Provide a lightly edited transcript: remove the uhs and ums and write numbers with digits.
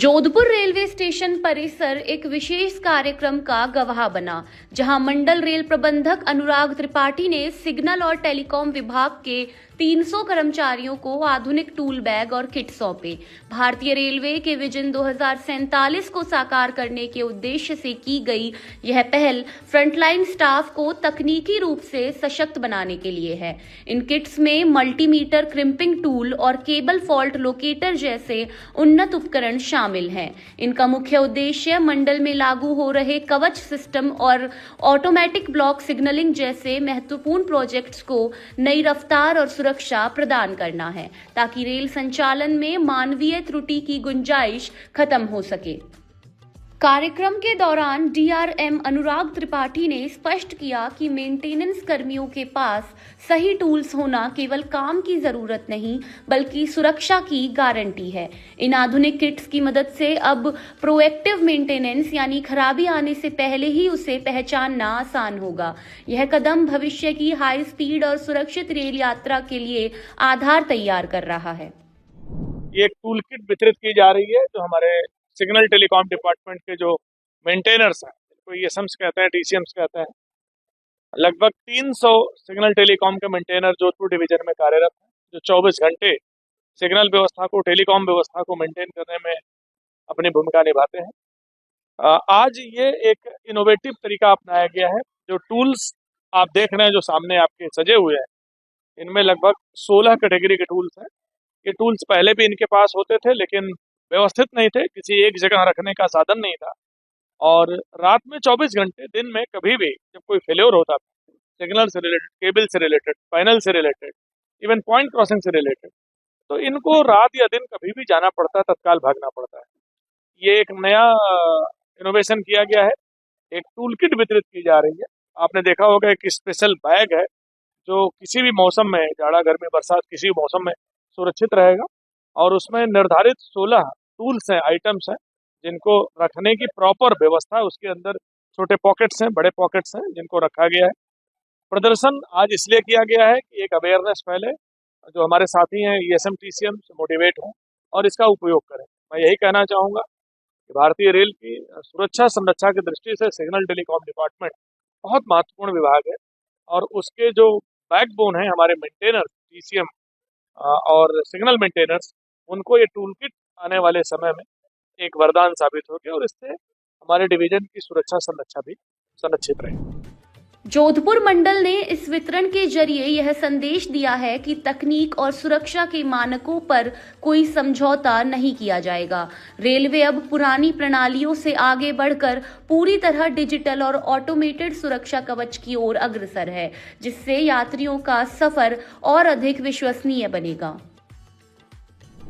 Jodhpur railway station परिसर एक विशेष कार्यक्रम का गवाह बना, जहां मंडल रेल प्रबंधक अनुराग त्रिपाठी ने सिग्नल और टेलीकॉम विभाग के 300 कर्मचारियों को आधुनिक टूल बैग और किट सौंपे। भारतीय रेलवे के विजन 2047 को साकार करने के उद्देश्य से की गई यह पहल फ्रंटलाइन स्टाफ को तकनीकी रूप से सशक्त बनाने के लिए है। इन किट्स में मल्टीमीटर क्रिम्पिंग टूल और केबल फॉल्ट लोकेटर जैसे उन्नत उपकरण शामिल हैं। इनका मुख्य उद्देश्य मंडल में लागू हो रहे कवच सिस्टम और ऑटोमेटिक ब्लॉक सिग्नलिंग जैसे महत्वपूर्ण प्रोजेक्ट्स को नई रफ्तार और सुरक्षा प्रदान करना है, ताकि रेल संचालन में मानवीय त्रुटि की गुंजाइश खत्म हो सके। कार्यक्रम के दौरान डीआरएम अनुराग त्रिपाठी ने स्पष्ट किया कि मेंटेनेंस कर्मियों के पास सही टूल्स होना केवल काम की जरूरत नहीं, बल्कि सुरक्षा की गारंटी है। इन आधुनिक किट्स की मदद से अब प्रोएक्टिव मेंटेनेंस यानी खराबी आने से पहले ही उसे पहचानना आसान होगा। यह कदम भविष्य की हाई स्पीड और सुरक्षित रेल यात्रा के लिए आधार तैयार कर रहा है। ये एक टूल किट वितरित की जा रही है जो हमारे सिग्नल टेलीकॉम डिपार्टमेंट के जो मेंटेनर्स हैं, जिनको ईएसएम्स कहते हैं, टीसीएम्स कहते हैं, लगभग 300 सिग्नल टेलीकॉम के मेंटेनर जोधपुर डिवीजन में कार्यरत हैं, जो 24 घंटे सिग्नल व्यवस्था को, टेलीकॉम व्यवस्था को मेंटेन करने में अपनी भूमिका निभाते हैं। आज ये एक इनोवेटिव तरीका अपनाया गया है। जो टूल्स आप देख रहे हैं, जो सामने आपके सजे हुए हैं, इनमें लगभग 16 कैटेगरी के टूल्स हैं। ये टूल्स पहले भी इनके पास होते थे, लेकिन व्यवस्थित नहीं थे, किसी एक जगह रखने का साधन नहीं था। और रात में 24 घंटे, दिन में कभी भी जब कोई फेल्योर होता था, सिग्नल से रिलेटेड, केबल से रिलेटेड, पैनल से रिलेटेड, इवन पॉइंट क्रॉसिंग से रिलेटेड, तो इनको रात या दिन कभी भी जाना पड़ता है, तत्काल भागना पड़ता है। ये एक नया इनोवेशन किया गया है, एक टूल किट वितरित की जा रही है। आपने देखा होगा एक स्पेशल बैग है जो किसी भी मौसम में, जाड़ा, गर्मी, बरसात, किसी भी मौसम में सुरक्षित रहेगा। और उसमें निर्धारित 16 टूल्स हैं, आइटम्स हैं, जिनको रखने की प्रॉपर व्यवस्था है। उसके अंदर छोटे पॉकेट्स हैं, बड़े पॉकेट्स हैं, जिनको रखा गया है। प्रदर्शन आज इसलिए किया गया है कि एक अवेयरनेस फैले, जो हमारे साथी हैं ईएसएम टीसीएम से मोटिवेट हों और इसका उपयोग करें। मैं यही कहना चाहूँगा कि भारतीय रेल की सुरक्षा संरक्षा की दृष्टि से सिग्नल टेलीकॉम डिपार्टमेंट बहुत महत्वपूर्ण विभाग है। और उसके जो बैकबोन है, हमारे मेंटेनर, टीसीएम और सिग्नल मेंटेनर्स, उनको ये टूल किट आने वाले समय में एक वरदान साबित होगी और इससे हमारे डिवीजन की सुरक्षा संरक्षा भी सुनिश्चित रहेगी। जोधपुर मंडल ने इस वितरण के जरिए यह संदेश दिया है कि तकनीक और सुरक्षा के मानकों पर कोई समझौता नहीं किया जाएगा। रेलवे अब पुरानी प्रणालियों से आगे बढ़कर पूरी तरह डिजिटल और ऑटोमेटेड सुरक्षा कवच की ओर अग्रसर है, जिससे यात्रियों का सफर और अधिक विश्वसनीय बनेगा।